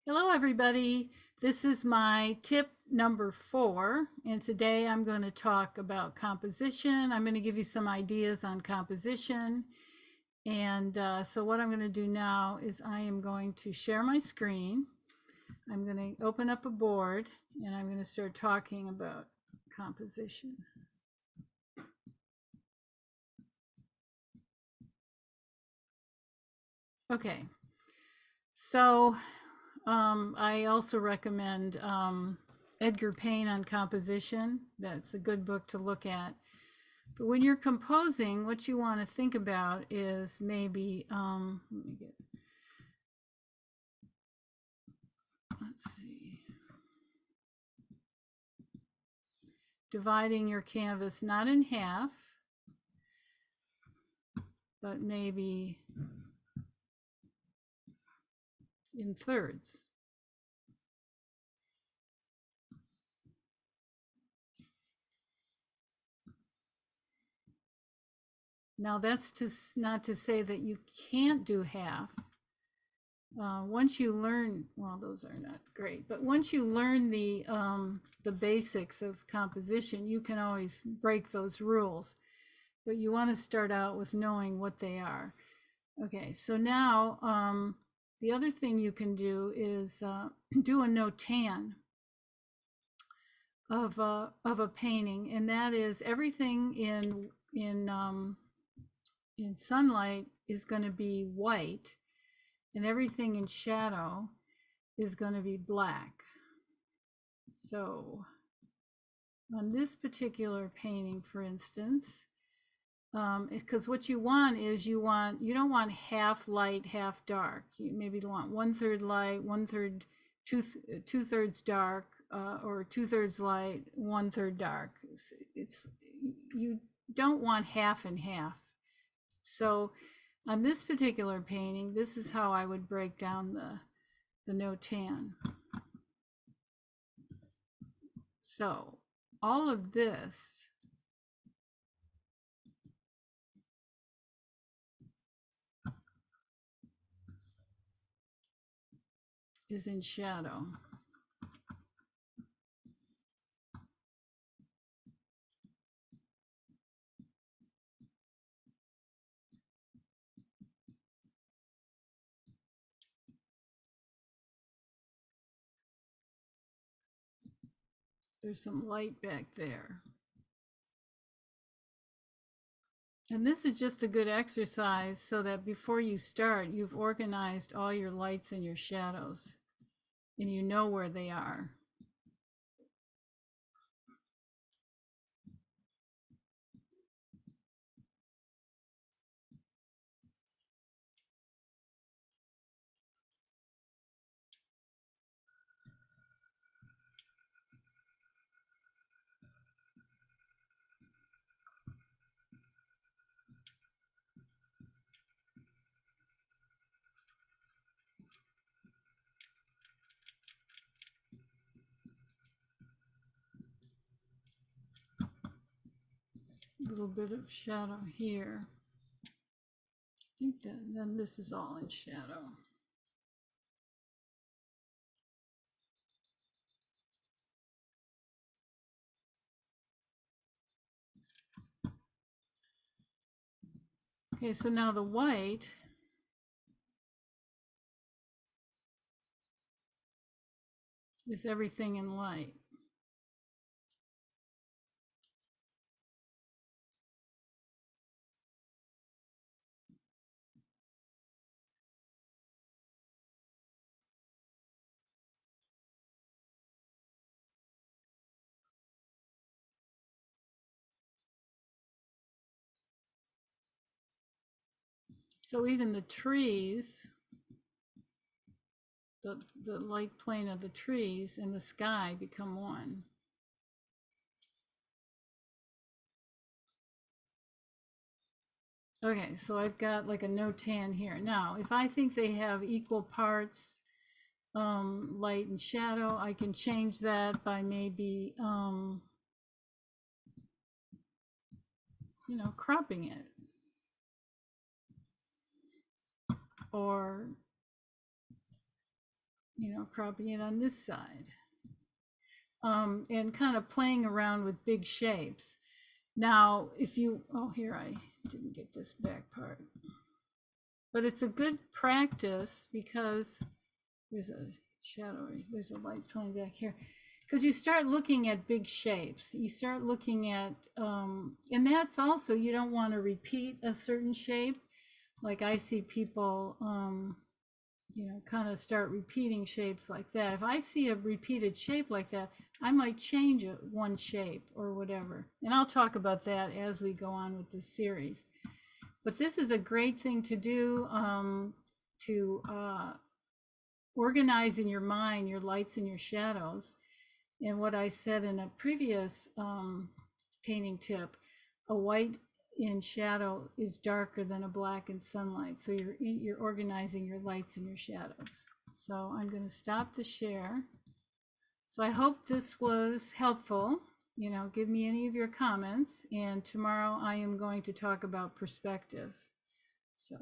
Hello, everybody. This is my tip number 4, and today I'm going to talk about composition. I'm going to give you some ideas on composition. And so what I'm going to do now is I am going to share my screen. I'm going to open up a board, and I'm going to start talking about composition. Okay, so I also recommend Edgar Payne on composition. That's a good book to look at. But when you're composing, what you want to think about is maybe, let's see, dividing your canvas not in half, but maybe in thirds. Now that's not to say that you can't do half. Once you learn, well, those are not great, but once you learn the basics of composition, you can always break those rules. But you want to start out with knowing what they are. Okay, so now the other thing you can do is do a notan of a painting, and that is everything in sunlight is going to be white, and everything in shadow is going to be black. So on this particular painting, for instance, because what you want is you don't want half light, half dark. You maybe want 1/3 light, 1/3, 2/3 dark, or 2/3 light, 1/3 dark. It's you don't want half and half. So on this particular painting, this is how I would break down the notan. So all of this is in shadow. There's some light back there. And this is just a good exercise so that before you start, you've organized all your lights and your shadows and you know where they are. A little bit of shadow here. I think that then this is all in shadow. Okay, so now the white is everything in light. So even the trees, the light plane of the trees and the sky become one. Okay, so I've got like a notan here. Now, if I think they have equal parts, light and shadow, I can change that by maybe, cropping it. Or you know, cropping it on this side. And kind of playing around with big shapes. Now, if you, oh, here, I didn't get this back part. But it's a good practice because there's a shadow, there's a light playing back here. Because you start looking at big shapes. You start looking at, and that's also, you don't want to repeat a certain shape. Like I see people, you know, kind of start repeating shapes like that. If I see a repeated shape like that, I might change it one shape or whatever. And I'll talk about that as we go on with this series. But this is a great thing to do to organize in your mind your lights and your shadows. And what I said in a previous painting tip, a white in shadow is darker than a black in sunlight. So you're organizing your lights and your shadows. So I'm going to stop the share. So I hope this was helpful. You know, give me any of your comments. And tomorrow I am going to talk about perspective. So